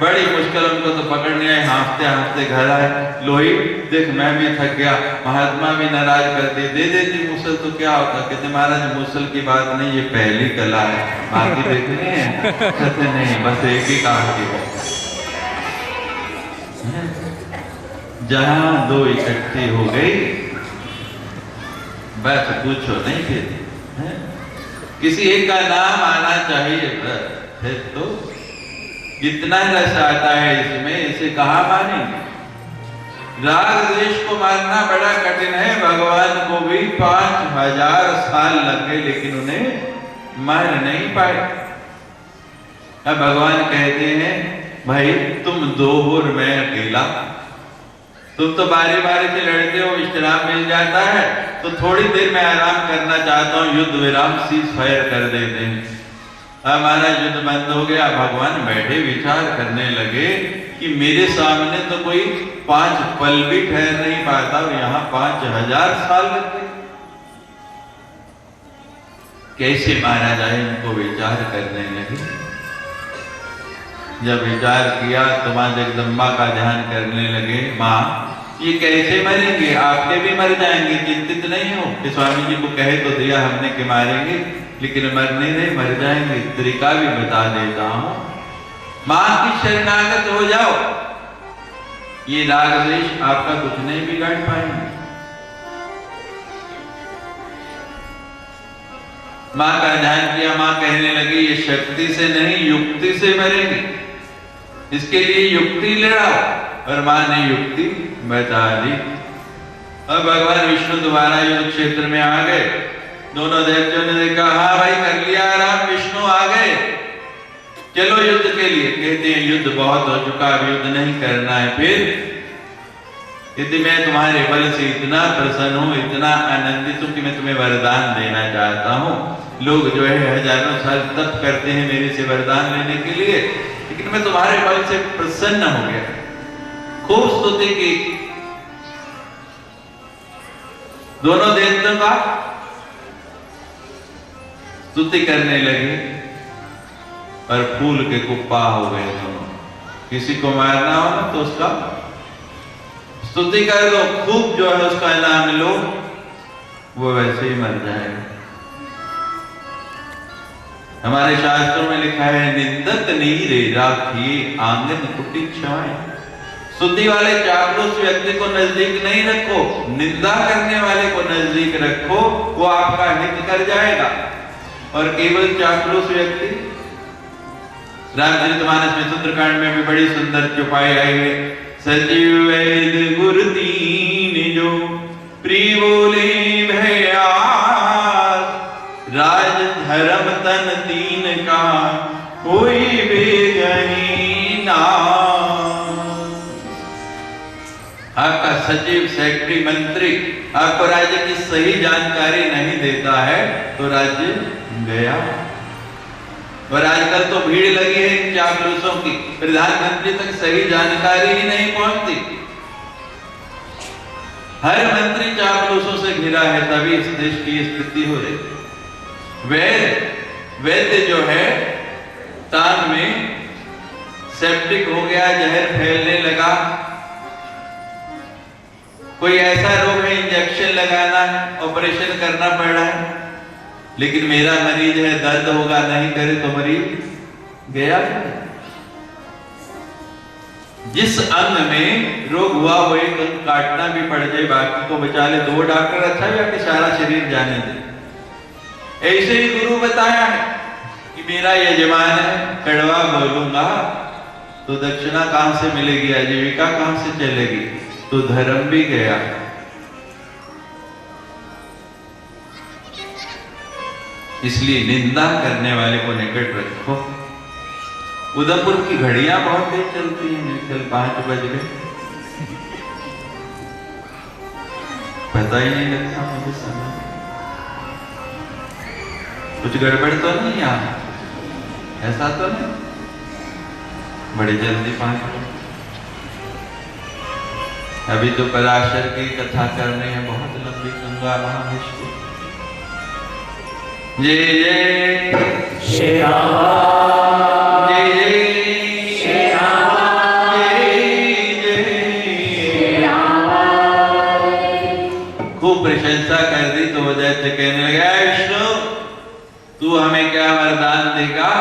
बड़ी मुश्किल उनको तो पकड़ने आए, हाँफते हाँफते घर आए। लोही देख मैं भी थक गया, महात्मा भी नाराज कर दिए, दे देती मुसल तो क्या होता। कहते महाराज मुसल की बात नहीं, ये पहली कला है, बाकी देखनी है। कहते नहीं, बस एक ही काम की है। जहां दो इकट्ठी हो गई बस पूछो नहीं फिर, किसी एक का नाम आना चाहिए बस, फिर तो इतना रस आता है इसमें, इसे कहा मानेंगे। राग द्वेष को मारना बड़ा कठिन है। भगवान को भी 5000 साल लग गए, लेकिन उन्हें मार नहीं पाए। अब भगवान कहते हैं भाई तुम दो और मैं अकेला, तुम तो बारी बारी से लड़ते हो, विश्राम मिल जाता है तो थोड़ी देर में आराम करना चाहता हूं, युद्ध विराम सीज फायर कर देते हैं। हमारा युद्ध बंद हो गया। भगवान बैठे विचार करने लगे कि मेरे सामने तो कोई 5 पल भी ठहर नहीं पाता और यहाँ 5000 साल लग गए, कैसे मारा जाए, इनको विचार करने लगे। जब विचार किया तो मां जगदम्बा का ध्यान करने लगे, मां ये कैसे मरेंगे, आपके भी मर जाएंगे, चिंतित नहीं हो। कि स्वामी जी को कहे तो दिया हमने कि मारेंगे, लेकिन मरने नहीं, मर जाएंगे। तरीका भी बता देता हूं, मां की शरणागत हो जाओ, ये राग द्वेष आपका कुछ नहीं बिगाड़ पाएंगे। मां का ध्यान किया, मां कहने लगी ये शक्ति से नहीं युक्ति से मरेंगे, इसके लिए युक्ति लड़ाओ। और मां ने युक्ति बता दी। अब भगवान विष्णु दोबारा युद्ध क्षेत्र में आ गए। दोनों देवताओं ने देखा हाँ भाई कर लिया आराम, विष्णु आ गए, चलो युद्ध के लिए। कहते हैं युद्ध बहुत हो चुका, अब युद्ध नहीं करना है। फिर यदि मैं तुम्हारे बल से इतना प्रसन्न हूं, इतना आनंदित हूं कि मैं तुम्हें वरदान देना चाहता हूं। लोग जो है हजारों साल तप करते हैं मेरे से वरदान लेने के लिए, लेकिन मैं तुम्हारे बल से प्रसन्न हो गया। खूब स्तुति की, दोनों देवताओं का स्तुति करने लगे और फूल के कुप्पा हो गए दोनों। किसी को मारना हो ना तो उसका स्तुति कर दो, खूब जो है उसका नाम लो, वो वैसे ही मर जाएगा। हमारे शास्त्रों में लिखा है निंदत नीरे राखिए आंगन कुटी छाए। स्तुति वाले चापलूस व्यक्ति को नजदीक नहीं रखो, निंदा करने वाले को नजदीक रखो, वो आपका हित कर जाएगा। और केवल चापलूस व्यक्ति, रामचरितमानस में सुंदरकांड में भी बड़ी सुंदर चौपाई आई है। सचिव वैद गुरु तीन जो प्रिय बोले भैया, राज धर्म तन तीन का कोई बेगही ना। आपका सचिव सेक्रेटरी मंत्री आपको राज्य की सही जानकारी नहीं देता है तो राज्य गया। और आजकल तो भीड़ लगी है इन चापलूसों की, प्रधानमंत्री तक सही जानकारी ही नहीं पहुंचती। हर मंत्री चापलूसों से घिरा है, तभी इस देश की स्थिति हो रही। वैद्य जो है तान में सेप्टिक हो गया, जहर फैलने लगा, कोई ऐसा रोग है इंजेक्शन लगाना है, ऑपरेशन करना पड़ रहा है, लेकिन मेरा मरीज है दर्द होगा, नहीं करे तो मरीज गया। जिस अंग में रोग हुआ वो एक अंग काटना भी पड़ जाए, बाकी को बचा ले, दो डॉक्टर अच्छा है कि सारा शरीर जाने दे। ऐसे ही गुरु बताया है कि मेरा यजमान है, कड़वा बोलूंगा तो दक्षिणा कहां से मिलेगी, आजीविका कहां से चलेगी, तो धर्म भी गया। इसलिए निंदा करने वाले को निकट रखो। उदयपुर की घड़ियां बहुत तेज चलती हैं, कल 5 बज गए, पता ही नहीं लगता मुझे समय। कुछ गड़बड़ तो नहीं यहाँ, ऐसा तो नहीं, बड़ी जल्दी 5 बजे। अभी तो पराशर की कथा करनी है, बहुत लंबी गंगा महाविष्णु। जय जय श्री राम, जय जय श्री राम, जय जय। खूब प्रशंसा कर दी तो दैत्य कहने लगा, विष्णु तू हमें क्या वरदान देगा?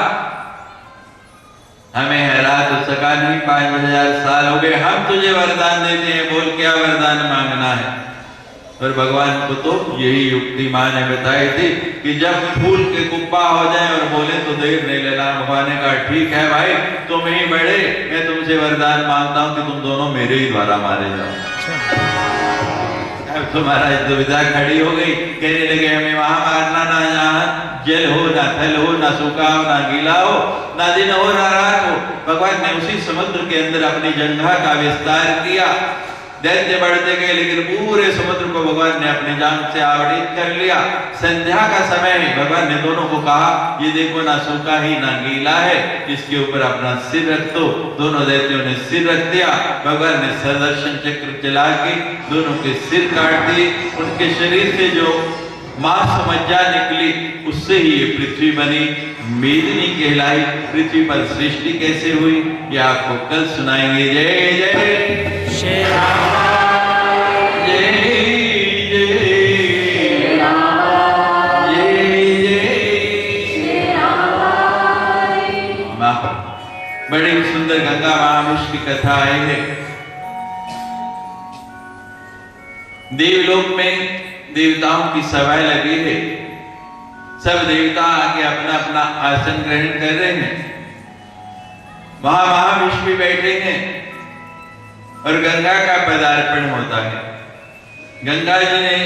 हमें हरा तो सका नहीं, 5000 साल हो गए, हम तुझे वरदान देते हैं, बोल क्या वरदान मांगना है। और भगवान को तो यही युक्ति मां ने बताई थी कि जब फूल के कुप्पा हो जाए और बोले तो देर नहीं लेना। भगवान ने कहा ठीक है भाई, तुम ही बड़े, मैं तुमसे वरदान मांगता हूं कि तुम दोनों मेरे ही द्वारा मारे जाओ। अब तुम्हारा दुविधा खड़ी हो गई, कहने लगे हमें वहां मारना, ना जहां जल हो, ना थल हो, ना सूखा हो, ना गीला हो, ना दिन हो ना रात हो। भगवान ने उसी समुद्र के अंदर अपनी जंघा का विस्तार किया। दैत्य बढ़ते गए, लेकिन पूरे समुद्र को भगवान ने अपनी जांघ से आवृत कर लिया। संध्या का समय है, भगवान ने दोनों को कहा ये देखो ना सूखा ही ना गीला है, इसके ऊपर अपना सिर रख दो। दोनों दैत्यों ने सिर रख दिया। भगवान ने सुदर्शन चक्र चला के दोनों के सिर काट दिए। उनके शरीर से जो मांस मज्जा निकली उससे ही ये पृथ्वी बनी, मेदिनी कहलाई। पृथ्वी पर सृष्टि कैसे हुई ये आपको कल सुनाएंगे। जय जय श्री राम, जय जय जय जय। बड़ी सुंदर गंगा महाविष्णु की कथा आई है। देवलोक में देवताओं की सभा लगी है। सब देवता आके अपना अपना आसन ग्रहण कर रहे हैं। वहां महाविष्णु बैठे हैं और गंगा का पदार्पण होता है। गंगा जी ने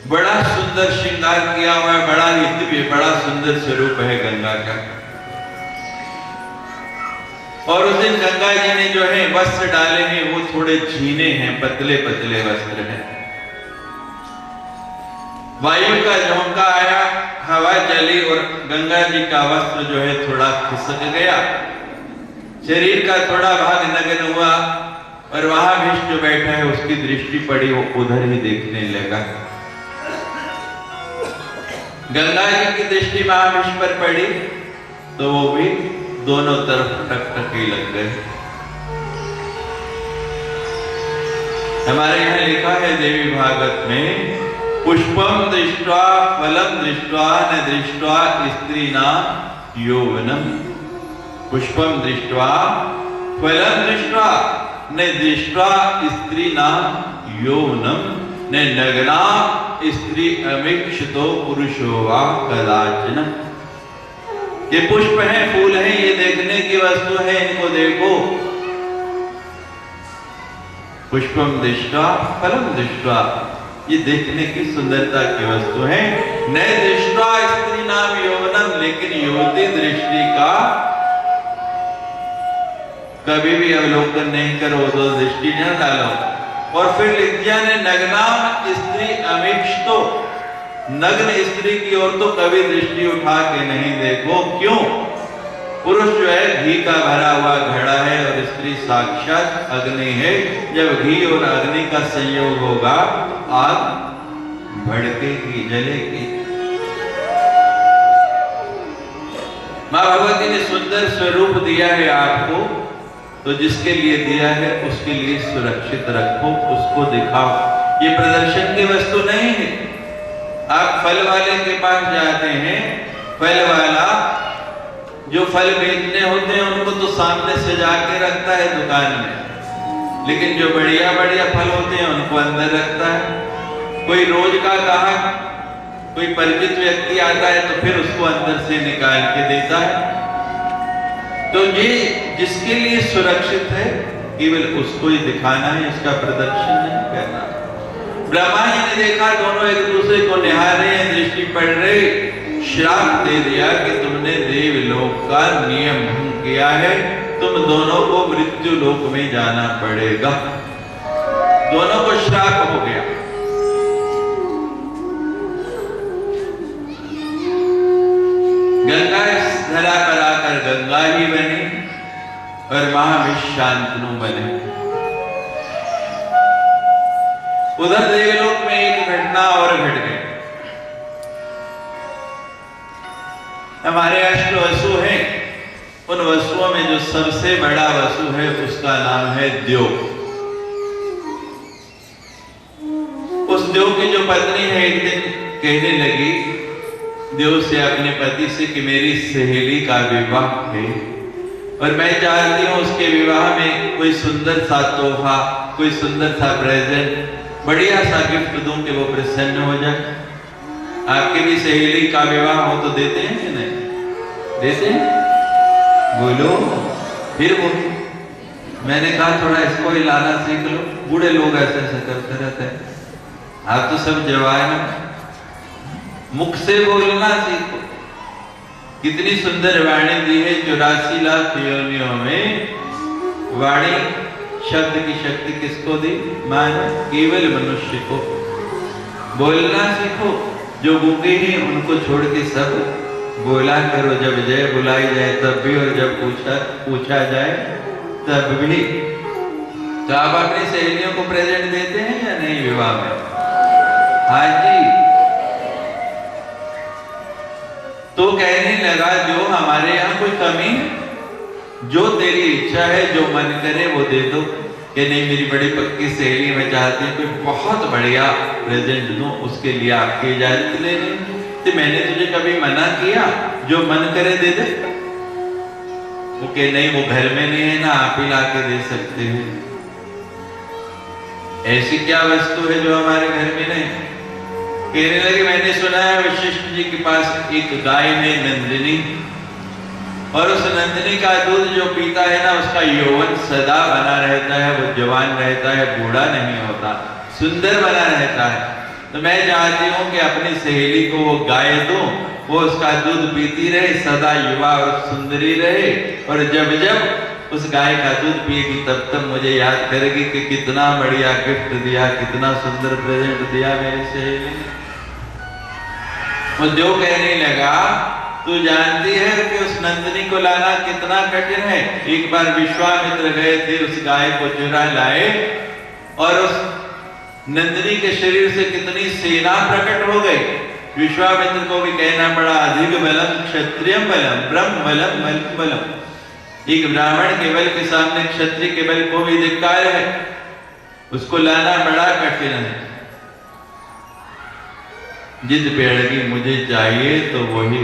बड़ा सुंदर श्रृंगार किया हुआ है, बड़ा ही दिव्य, बड़ा सुंदर स्वरूप है गंगा का। और उस दिन गंगा जी ने जो है वस्त्र डाले हैं वो थोड़े झीने हैं, पतले पतले वस्त्र हैं। वायु का झोंका आया, हवा चली और गंगा जी का वस्त्र जो है थोड़ा खिसक गया। शरीर का थोड़ा भाग नग्न हुआ और वहां विष्णु बैठा है, उसकी दृष्टि पड़ी, वो उधर ही देखने लगा। गंगा जी की दृष्टि महाविष्णु पर पड़ी तो वो भी दोनों तरफ टकटकी लग गए। हमारे यहाँ लिखा है देवी भागवत में, पुष्पम दृष्ट्वा फलम दृष्ट्वा न दृष्ट्वा स्त्रीणां यौवनम। पुष्पम दृष्ट्वा फलम दृष्ट्वा न दृष्ट्वा स्त्रीणां यौवनम न नग्ना स्त्री अमीक्षितो पुरुषो वा कदाचन। ये पुष्प हैं, फूल हैं, ये देखने की वस्तु है, इनको देखो। पुष्पम दृष्ट्वा फलम दृष्ट्वा, ये देखने की सुंदरता की वस्तु है। न दृष्ट्वा स्त्री नाम यौवनम, लेकिन युवती दृष्टि का कभी भी अवलोकन नहीं करो, तो दृष्टि न डालो। और फिर लिख दिया ने नग्ना स्त्री अमीक्षितो, नग्न स्त्री की ओर तो कभी दृष्टि उठा के नहीं देखो। क्यों? पुरुष जो है घी का भरा हुआ घड़ा है और स्त्री साक्षात अग्नि है। जब घी और अग्नि का संयोग होगा आग भड़केगी, जलेगी। मां भगवती ने सुंदर स्वरूप दिया है आपको, तो जिसके लिए दिया है उसके लिए सुरक्षित रखो, उसको दिखाओ। ये प्रदर्शन की वस्तु नहीं है। आप फल वाले के पास जाते हैं, फल वाला जो फल बेचने होते हैं उनको तो सामने सजा के रखता है दुकान में, लेकिन जो बढ़िया बढ़िया फल होते हैं उनको अंदर रखता है। कोई रोज का ग्राहक, कोई परिचित व्यक्ति आता है तो फिर उसको अंदर से निकाल के देता है। तो ये जिसके लिए सुरक्षित है केवल उसको ही दिखाना है, इसका प्रदर्शन नहीं करना। ब्रह्मा जी ने देखा दोनों एक दूसरे को निहार रहे हैं, दृष्टि पड़ रही, श्राप दे दिया कि तुमने देवलोक का नियम भंग किया है, तुम दोनों को मृत्यु लोक में जाना पड़ेगा। दोनों को श्राप हो गया। गंगा इस धरा पर आकर गंगा ही बनी और महाविष शांतनु बने। उधर देवलोक में एक घटना और घट गई। हमारे अष्ट वसु हैं, उन वसुओं में जो सबसे बड़ा वसु है उसका नाम है द्यो। उस द्यो की जो पत्नी है एक दिन कहने लगी देव से, अपने पति से, कि मेरी सहेली का विवाह है और मैं चाहती हूँ उसके विवाह में कोई सुंदर सा तोहफा, कोई सुंदर सा प्रेजेंट, बढ़िया सा गिफ्ट दूं कि वो प्रसन्न हो जाए। आपके भी सहेली का विवाह हो तो देते हैं कि नहीं देते हैं? बोलो, फिर बोलो। मैंने कहा थोड़ा इसको हिलाना सीख लो, बूढ़े लोग ऐसे ऐसे करते रहते हैं, आप तो सब जवान, मुख से बोलना सीखो। कितनी सुंदर वाणी दी है, 84 लाख योनियों में वाणी शब्द की शक्ति किसको दी? मानो केवल मनुष्य को। बोलना सीखो, जो गूंगे हैं उनको छोड़ के सब बोला करो। जब जय बुलाई जाए तब भी, और जब पूछा जाए तब भी। तो आप अपनी सहेलियों को प्रेजेंट देते हैं या नहीं विवाह में? हाँ जी। तो कहने लगा जो हमारे यहाँ कोई कमी है, जो तेरी इच्छा है, जो मन करे वो दे दो। कि नहीं, मेरी बड़ी पक्की सहेली, मैं चाहती हूँ कोई बहुत बढ़िया प्रेजेंट दूं, उसके लिए आपकी इजाजत ले लें। तो मैंने तुझे कभी मना किया? जो मन करे दे दे। वो कहे नहीं, वो घर में नहीं है ना, आप ही ला के दे सकते हैं। ऐसी क्या वस्तु है जो हमारे घर में नहीं? कहने लगे मैंने सुना है वशिष्ठ जी के पास एक गाय है नंदिनी, और उस नंदिनी का दूध जो पीता है ना, उसका यौवन सदा बना रहता है, वो जवान रहता है, बूढ़ा नहीं होता, सुंदर बना रहता है। तो मैं चाहती हूँ कि अपनी सहेली को वो गाय दूं, वो उसका दूध पीती रहे, सदा युवा और सुंदरी रहे, और जब जब उस गाय का दूध पिएगी तब तब मुझे याद करेगी कि कितना बढ़िया गिफ्ट दिया, कितना सुंदर प्रेजेंट दिया मेरी सहेली ने। वो जो कहने लगा, तू जानती है कि उस नंदिनी को लाना कितना कठिन है। एक बार विश्वामित्र गए थे, उस गाय को चुरा लाए, और उस नंदिनी के शरीर से कितनी सेना प्रकट हो गई। विश्वामित्र को भी कहना पड़ा, अधिक बलम क्षत्रिय बलम ब्रह्म बलम मल्क बलम। एक ब्राह्मण के बल के सामने क्षत्रिय के बल को भी धिक्कार है, उसको लाना बड़ा कठिन है। जिद पे अड़गी मुझे चाहिए तो वही